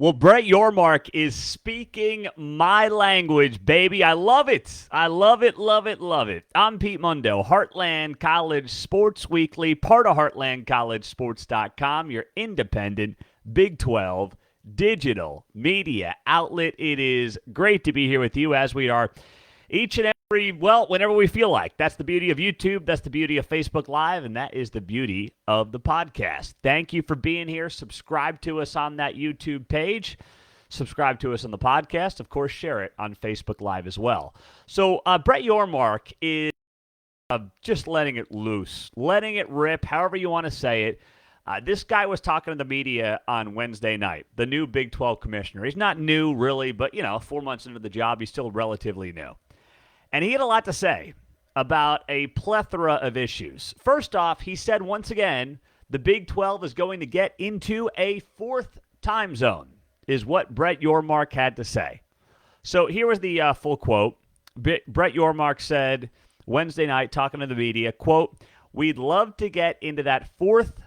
Well, Brett Yormark is speaking my language, baby. I love it. I love it, love it, love it. I'm Pete Mundo, Heartland College Sports Weekly, part of HeartlandCollegeSports.com, your independent Big 12 digital media outlet. It is great to be here with you as we are each and every, well, whenever we feel like. That's the beauty of YouTube. That's the beauty of Facebook Live. And that is the beauty of the podcast. Thank you for being here. Subscribe to us on that YouTube page. Subscribe to us on the podcast. Of course, share it on Facebook Live as well. So Brett Yormark is just letting it loose, letting it rip, however you want to say it. This guy was talking to the media on Wednesday night, the new Big 12 commissioner. He's not new, really, but, 4 months into the job, he's still relatively new. And he had a lot to say about a plethora of issues. First off, he said once again, the Big 12 is going to get into a fourth time zone, is what Brett Yormark had to say. So here was the full quote. Brett Yormark said Wednesday night, talking to the media, quote, "We'd love to get into that fourth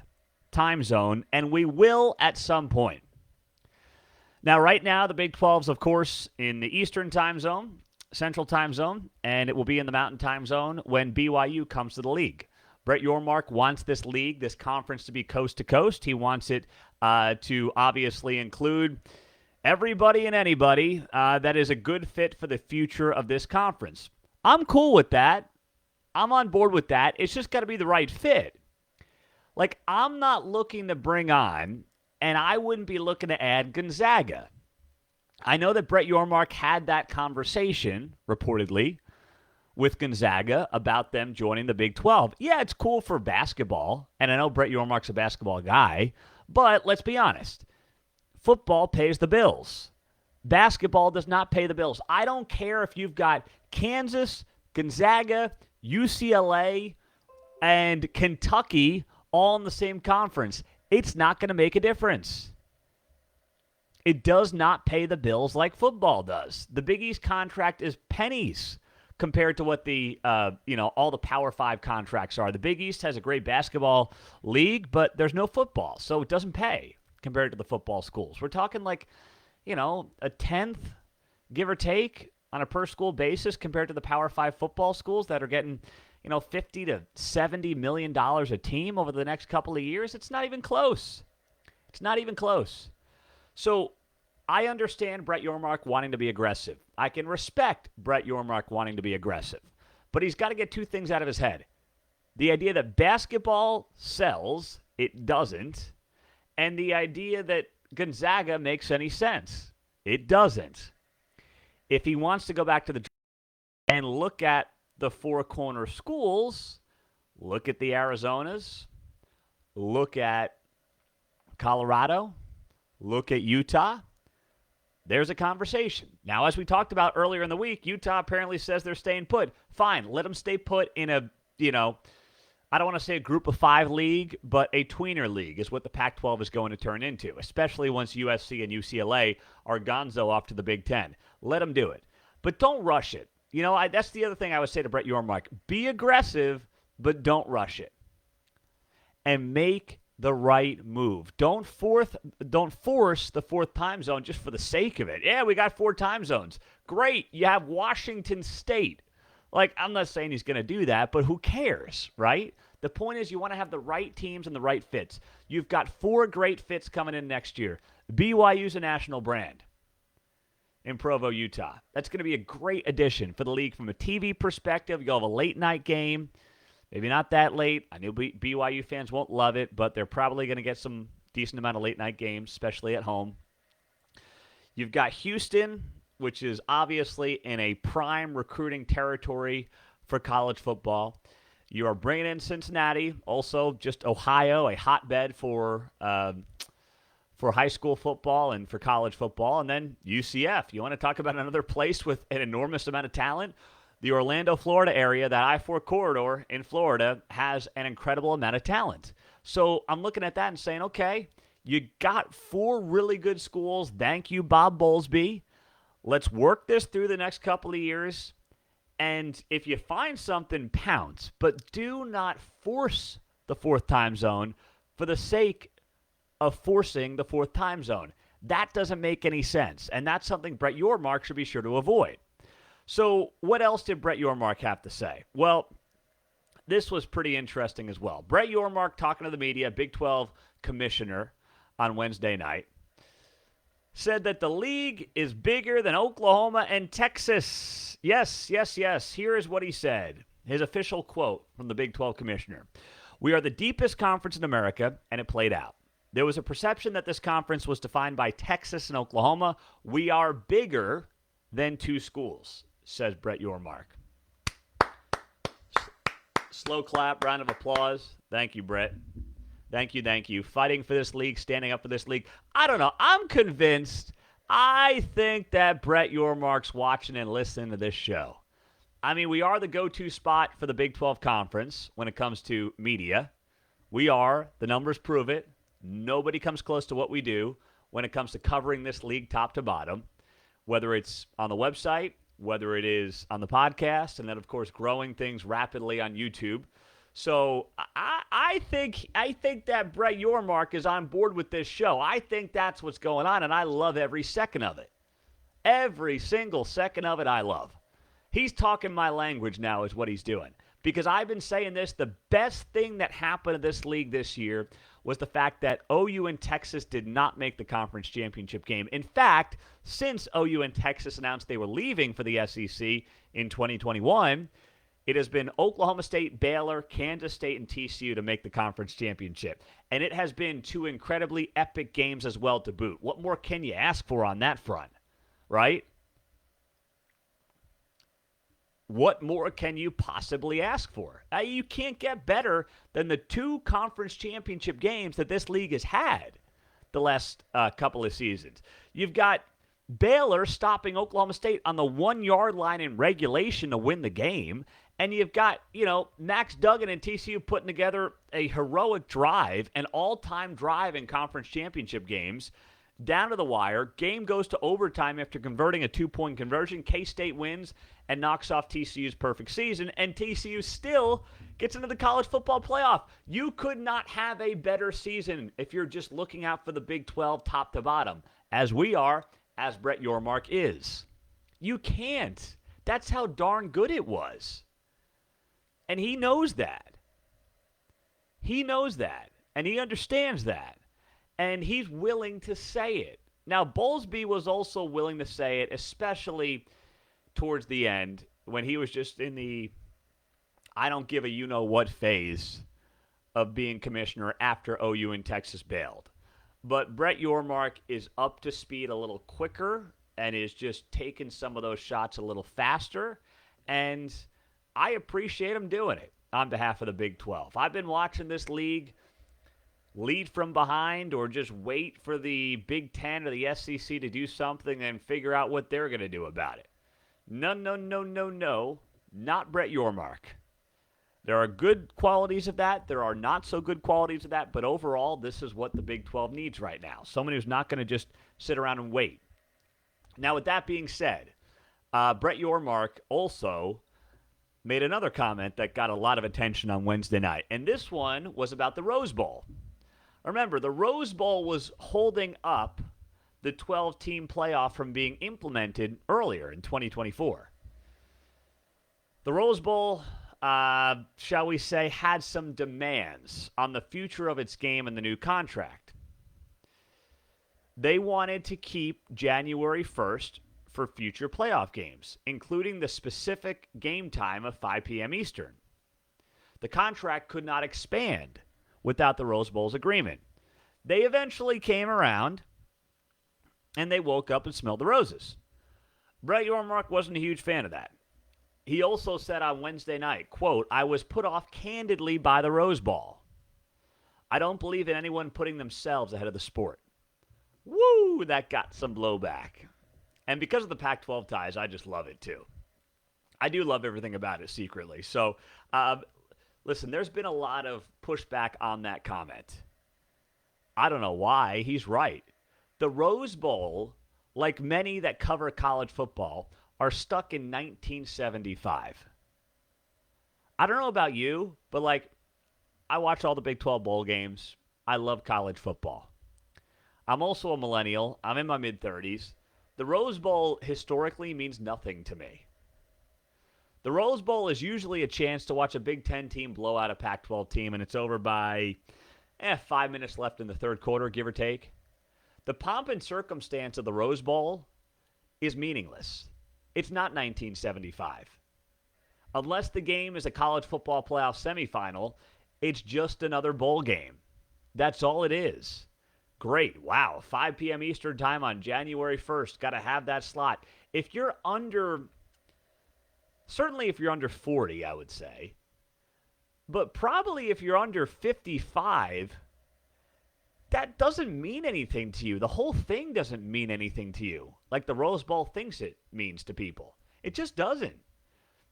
time zone, and we will at some point." Now, right now, the Big 12's, of course, in the Eastern time zone, Central time zone, and it will be in the Mountain time zone when BYU comes to the league. Brett Yormark wants this league, this conference, to be coast to coast. He wants it to obviously include everybody and anybody that is a good fit for the future of this conference. I'm cool with that. I'm on board with that. It's just got to be the right fit. Like, I'm not looking to bring on, and I wouldn't be looking to add Gonzaga. I know that Brett Yormark had that conversation, reportedly, with Gonzaga about them joining the Big 12. Yeah, it's cool for basketball, and I know Brett Yormark's a basketball guy, but let's be honest. Football pays the bills. Basketball does not pay the bills. I don't care if you've got Kansas, Gonzaga, UCLA, and Kentucky all in the same conference. It's not going to make a difference. It does not pay the bills like football does. The Big East contract is pennies compared to what the, all the Power 5 contracts are. The Big East has a great basketball league, but there's no football, so it doesn't pay compared to the football schools. We're talking like, a tenth, give or take, on a per-school basis compared to the Power 5 football schools that are getting, $50 to $70 million a team over the next couple of years. It's not even close. It's not even close. So I understand Brett Yormark wanting to be aggressive. I can respect Brett Yormark wanting to be aggressive. But he's got to get two things out of his head. The idea that basketball sells, it doesn't. And the idea that Gonzaga makes any sense, it doesn't. If he wants to go back to the and look at the four corner schools, look at the Arizonas, look at Colorado, look at Utah, there's a conversation. Now, as we talked about earlier in the week, Utah apparently says they're staying put. Fine, let them stay put in a, I don't want to say a group of 5 league, but a tweener league is what the Pac-12 is going to turn into, especially once USC and UCLA are gonzo off to the Big Ten. Let them do it. But don't rush it. That's the other thing I would say to Brett Yormark. Be aggressive, but don't rush it. And make the right move. Don't force the fourth time zone just for the sake of it. Yeah, we got 4 time zones. Great. You have Washington State. Like, I'm not saying he's going to do that, but who cares, right? The point is you want to have the right teams and the right fits. You've got 4 great fits coming in next year. BYU's a national brand in Provo, Utah. That's going to be a great addition for the league from a TV perspective. You'll have a late-night game. Maybe not that late. I know BYU fans won't love it, but they're probably going to get some decent amount of late-night games, especially at home. You've got Houston, which is obviously in a prime recruiting territory for college football. You are bringing in Cincinnati, also just Ohio, a hotbed for high school football and for college football. And then UCF. You want to talk about another place with an enormous amount of talent? The Orlando, Florida area, that I-4 corridor in Florida, has an incredible amount of talent. So I'm looking at that and saying, okay, you got 4 really good schools. Thank you, Bob Bowlesby. Let's work this through the next couple of years. And if you find something, pounce. But do not force the fourth time zone for the sake of forcing the fourth time zone. That doesn't make any sense, and that's something Brett Yormark should be sure to avoid. So what else did Brett Yormark have to say? Well, this was pretty interesting as well. Brett Yormark talking to the media, Big 12 commissioner on Wednesday night, said that the league is bigger than Oklahoma and Texas. Yes, yes, yes. Here is what he said. His official quote from the Big 12 commissioner. We are the deepest conference in America, and it played out. There was a perception that this conference was defined by Texas and Oklahoma. We are bigger than two schools, says Brett Yormark. Slow clap, round of applause. Thank you, Brett. Thank you, thank you. Fighting for this league, standing up for this league. I don't know. I'm convinced. I think that Brett Yormark's watching and listening to this show. I mean, we are the go-to spot for the Big 12 Conference when it comes to media. We are. The numbers prove it. Nobody comes close to what we do when it comes to covering this league top to bottom, whether it's on the website, whether it is on the podcast, and then, of course, growing things rapidly on YouTube. So I think that Brett Yormark is on board with this show. I think that's what's going on, and I love every second of it. Every single second of it I love. He's talking my language now is what he's doing. Because I've been saying this, the best thing that happened to this league this year was the fact that OU and Texas did not make the conference championship game. In fact, since OU and Texas announced they were leaving for the SEC in 2021, it has been Oklahoma State, Baylor, Kansas State, and TCU to make the conference championship. And it has been two incredibly epic games as well to boot. What more can you ask for on that front, right? What more can you possibly ask for? You can't get better than the two conference championship games that this league has had the last couple of seasons. You've got Baylor stopping Oklahoma State on the 1 yard line in regulation to win the game. And you've got, Max Duggan and TCU putting together a heroic drive, an all-time drive in conference championship games, down to the wire. Game goes to overtime after converting a 2-point conversion. K-State wins and knocks off TCU's perfect season, and TCU still gets into the college football playoff. You could not have a better season if you're just looking out for the Big 12 top to bottom, as we are, as Brett Yormark is. You can't. That's how darn good it was. And he knows that. He knows that, and he understands that. And he's willing to say it. Now, Bowlesby was also willing to say it, especially towards the end when he was just in the I don't give a you-know-what phase of being commissioner after OU and Texas bailed. But Brett Yormark is up to speed a little quicker and is just taking some of those shots a little faster. And I appreciate him doing it on behalf of the Big 12. I've been watching this league lead from behind or just wait for the Big 10 or the SEC to do something and figure out what they're going to do about it. No, no, no, no, no, not Brett Yormark. There are good qualities of that. There are not so good qualities of that. But overall, this is what the Big 12 needs right now. Someone who's not going to just sit around and wait. Now, with that being said, Brett Yormark also made another comment that got a lot of attention on Wednesday night. And this one was about the Rose Bowl. Remember, the Rose Bowl was holding up the 12-team playoff from being implemented earlier in 2024. The Rose Bowl, shall we say, had some demands on the future of its game and the new contract. They wanted to keep January 1st for future playoff games, including the specific game time of 5 p.m. Eastern. The contract could not expand without the Rose Bowl's agreement. They eventually came around, and they woke up and smelled the roses. Brett Yormark wasn't a huge fan of that. He also said on Wednesday night, quote, I was put off candidly by the Rose Bowl. I don't believe in anyone putting themselves ahead of the sport. Woo, that got some blowback. And because of the Pac-12 ties, I just love it too. I do love everything about it secretly. So, listen, there's been a lot of pushback on that comment. I don't know why. He's right. The Rose Bowl, like many that cover college football, are stuck in 1975. I don't know about you, but I watch all the Big 12 bowl games. I love college football. I'm also a millennial. I'm in my mid-30s. The Rose Bowl historically means nothing to me. The Rose Bowl is usually a chance to watch a Big Ten team blow out a Pac-12 team, and it's over by 5 minutes left in the third quarter, give or take. The pomp and circumstance of the Rose Bowl is meaningless. It's not 1975. Unless the game is a college football playoff semifinal, it's just another bowl game. That's all it is. Great. Wow. 5 p.m. Eastern time on January 1st. Got to have that slot. If you're certainly if you're under 40, I would say, but probably if you're under 55, that doesn't mean anything to you. The whole thing doesn't mean anything to you, like the Rose Bowl thinks it means to people. It just doesn't.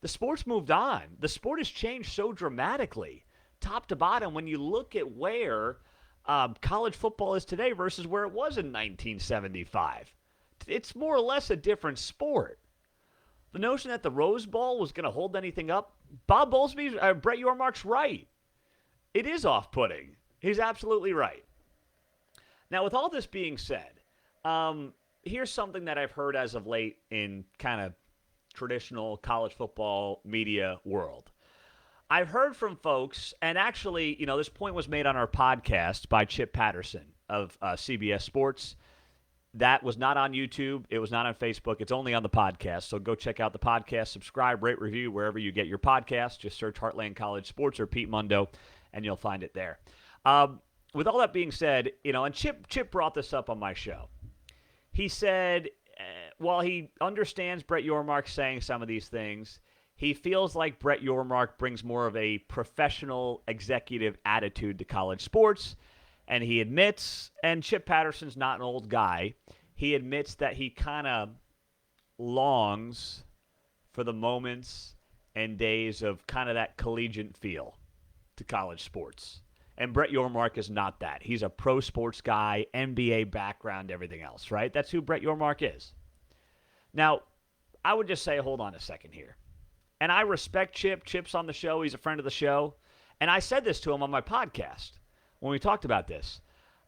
The sport's moved on. The sport has changed so dramatically, top to bottom, when you look at where college football is today versus where it was in 1975. It's more or less a different sport. The notion that the Rose Bowl was going to hold anything up, Brett Yormark's right. It is off-putting. He's absolutely right. Now, with all this being said, here's something that I've heard as of late in kind of traditional college football media world. I've heard from folks, and actually, this point was made on our podcast by Chip Patterson of CBS Sports. That was not on YouTube. It was not on Facebook. It's only on the podcast. So go check out the podcast, subscribe, rate, review, wherever you get your podcast. Just search Heartland College Sports or Pete Mundo, and you'll find it there. With all that being said, and Chip brought this up on my show. He said, while he understands Brett Yormark saying some of these things, he feels like Brett Yormark brings more of a professional executive attitude to college sports. And he admits, and Chip Patterson's not an old guy, he admits that he kind of longs for the moments and days of kind of that collegiate feel to college sports. And Brett Yormark is not that. He's a pro sports guy, NBA background, everything else, right? That's who Brett Yormark is. Now, I would just say, hold on a second here. And I respect Chip. Chip's on the show. He's a friend of the show. And I said this to him on my podcast when we talked about this.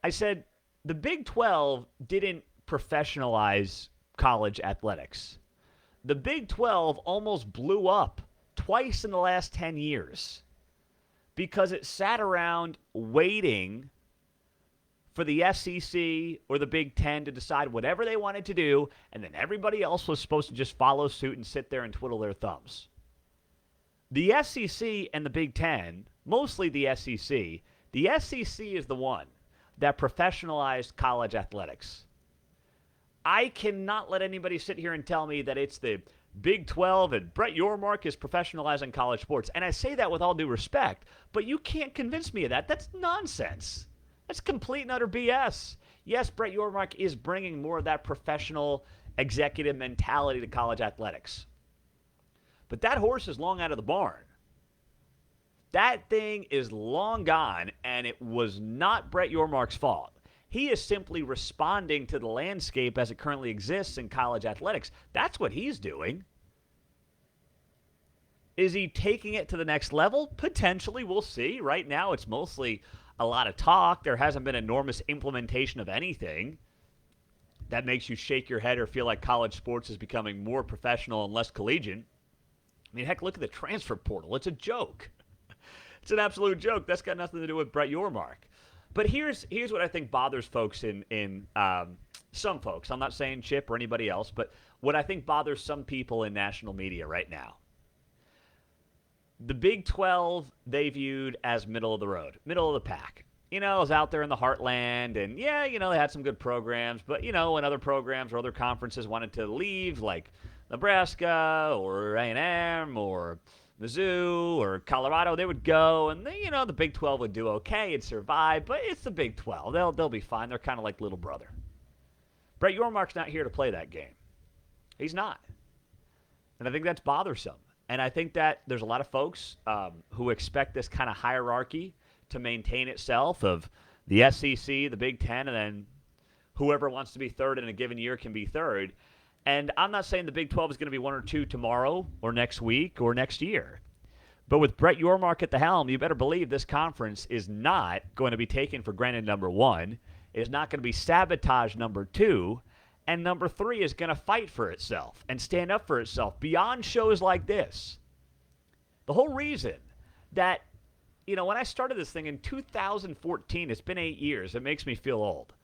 I said, the Big 12 didn't professionalize college athletics. The Big 12 almost blew up twice in the last 10 years because it sat around waiting for the SEC or the Big Ten to decide whatever they wanted to do, and then everybody else was supposed to just follow suit and sit there and twiddle their thumbs. The SEC and the Big Ten, mostly the SEC is the one that professionalized college athletics. I cannot let anybody sit here and tell me that it's the Big 12 and Brett Yormark is professionalizing college sports. And I say that with all due respect, but you can't convince me of that. That's nonsense. That's complete and utter BS. Yes, Brett Yormark is bringing more of that professional executive mentality to college athletics. But that horse is long out of the barn. That thing is long gone, and it was not Brett Yormark's fault. He is simply responding to the landscape as it currently exists in college athletics. That's what he's doing. Is he taking it to the next level? Potentially, we'll see. Right now, it's mostly a lot of talk. There hasn't been enormous implementation of anything that makes you shake your head or feel like college sports is becoming more professional and less collegiate. I mean, heck, look at the transfer portal. It's a joke. It's an absolute joke. That's got nothing to do with Brett Yormark. But here's what I think bothers folks in some folks. I'm not saying Chip or anybody else, but what I think bothers some people in national media right now. The Big 12 they viewed as middle of the road, middle of the pack. It was out there in the heartland, and yeah, they had some good programs, but when other programs or other conferences wanted to leave, like Nebraska or A&M or Mizzou or Colorado, they would go, and the Big 12 would do okay and survive, but it's the Big 12. They'll be fine. They're kind of like little brother. Brett Yormark's not here to play that game. He's not. And I think that's bothersome. And I think that there's a lot of folks who expect this kind of hierarchy to maintain itself of the SEC, the Big Ten, and then whoever wants to be third in a given year can be third. And I'm not saying the Big 12 is going to be one or two tomorrow or next week or next year. But with Brett Yormark at the helm, you better believe this conference is not going to be taken for granted, number one. is not going to be sabotage number 2, and number 3 is going to fight for itself and stand up for itself beyond shows like this. The whole reason that, when I started this thing in 2014, it's been 8 years. It makes me feel old.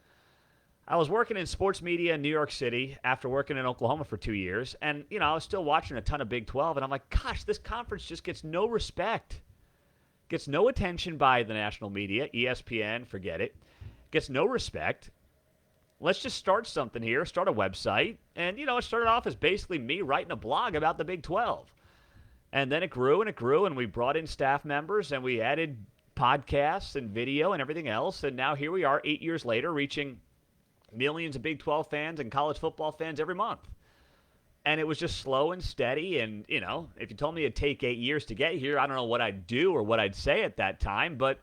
I was working in sports media in New York City after working in Oklahoma for 2 years, and, I was still watching a ton of Big 12, and I'm like, gosh, this conference just gets no respect. Gets no attention by the national media, ESPN, forget it. Gets no respect. Let's just start something here, start a website. And, it started off as basically me writing a blog about the Big 12. And then it grew, and we brought in staff members, and we added podcasts and video and everything else. And now here we are 8 years later, reaching millions of Big 12 fans and college football fans every month. And it was just slow and steady. And, if you told me it'd take 8 years to get here, I don't know what I'd do or what I'd say at that time. But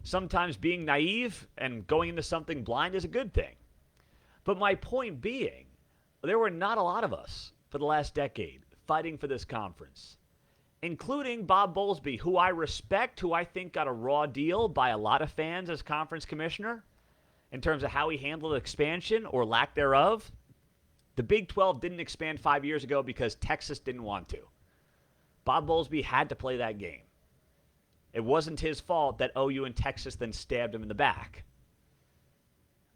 sometimes being naive and going into something blind is a good thing. But my point being, there were not a lot of us for the last decade fighting for this conference, including Bob Bowlesby, who I respect, who I think got a raw deal by a lot of fans as conference commissioner in terms of how he handled expansion or lack thereof. The Big 12 didn't expand 5 years ago because Texas didn't want to. Bob Bowlesby had to play that game. It wasn't his fault that OU and Texas then stabbed him in the back.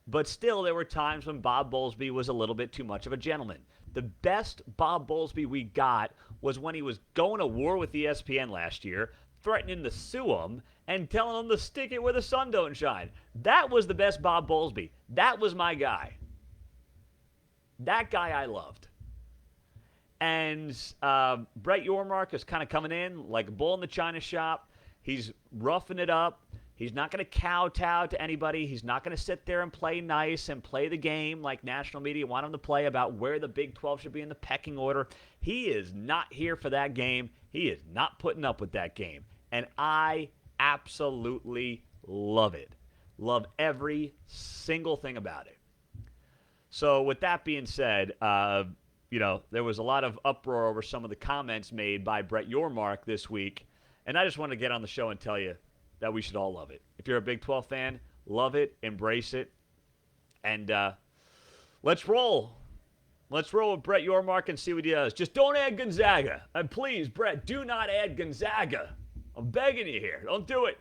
But still, there were times when Bob Bowlesby was a little bit too much of a gentleman. The best Bob Bowlesby we got was when he was going to war with ESPN last year, threatening to sue him, and telling him to stick it where the sun don't shine. That was the best Bob Bowlesby. That was my guy. That guy I loved. And Brett Yormark is kind of coming in like a bull in the china shop. He's roughing it up. He's not going to kowtow to anybody. He's not going to sit there and play nice and play the game like national media want him to play about where the Big 12 should be in the pecking order. He is not here for that game. He is not putting up with that game. And I absolutely love it. Love every single thing about it. So with that being said, there was a lot of uproar over some of the comments made by Brett Yormark this week. And I just want to get on the show and tell you that we should all love it. If you're a Big 12 fan, love it, embrace it. And let's roll. Let's roll with Brett Yormark and see what he does. Just don't add Gonzaga. And please, Brett, do not add Gonzaga. I'm begging you here. Don't do it.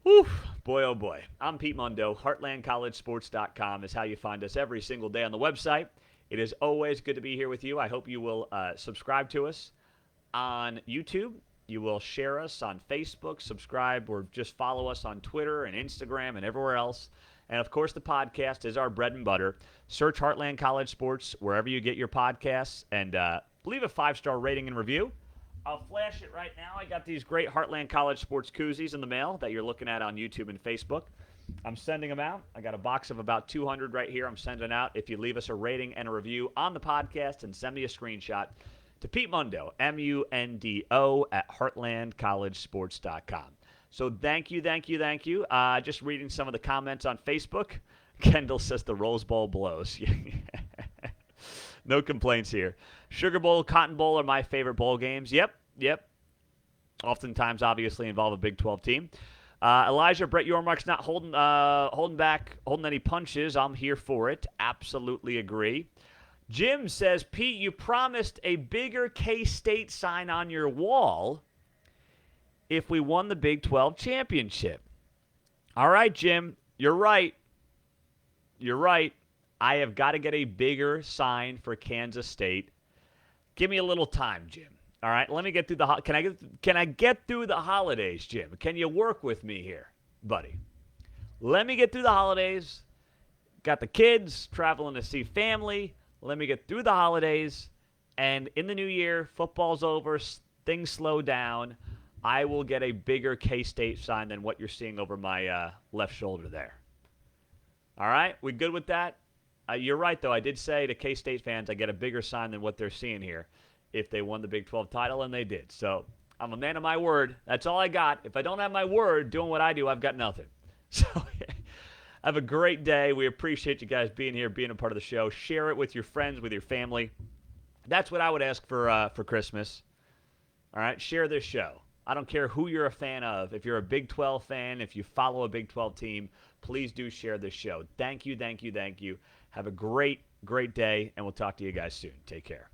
Whew. Boy, oh boy. I'm Pete Mundo. HeartlandCollegeSports.com is how you find us every single day on the website. It is always good to be here with you. I hope you will subscribe to us on YouTube. You will share us on Facebook, subscribe, or just follow us on Twitter and Instagram and everywhere else. And, of course, the podcast is our bread and butter. Search Heartland College Sports wherever you get your podcasts and leave a 5-star rating and review. I'll flash it right now. I got these great Heartland College Sports koozies in the mail that you're looking at on YouTube and Facebook. I'm sending them out. I got a box of about 200 right here I'm sending out. If you leave us a rating and a review on the podcast and send me a screenshot to Pete Mundo, Mundo, at HeartlandCollegeSports.com. So thank you. Just reading some of the comments on Facebook. Kendall says the Rose Bowl blows. No complaints here. Sugar Bowl, Cotton Bowl are my favorite bowl games. Yep. Oftentimes, obviously, involve a Big 12 team. Elijah, Brett Yormark's not holding any punches. I'm here for it. Absolutely agree. Jim says, Pete, you promised a bigger K-State sign on your wall if we won the Big 12 championship. All right, Jim, you're right. I have got to get a bigger sign for Kansas State. Give me a little time, Jim. All right, let me get through can I get through the holidays, Jim? Can you work with me here, buddy? Let me get through the holidays. Got the kids traveling to see family. Let me get through the holidays, and in the new year, football's over, things slow down. I will get a bigger K-State sign than what you're seeing over my left shoulder there. All right, we good with that? You're right, though. I did say to K-State fans I get a bigger sign than what they're seeing here if they won the Big 12 title, and they did. So I'm a man of my word. That's all I got. If I don't have my word doing what I do, I've got nothing. So have a great day. We appreciate you guys being here, being a part of the show. Share it with your friends, with your family. That's what I would ask for Christmas. All right, share this show. I don't care who you're a fan of. If you're a Big 12 fan, if you follow a Big 12 team, please do share this show. Thank you, thank you, thank you. Have a great, great day, and we'll talk to you guys soon. Take care.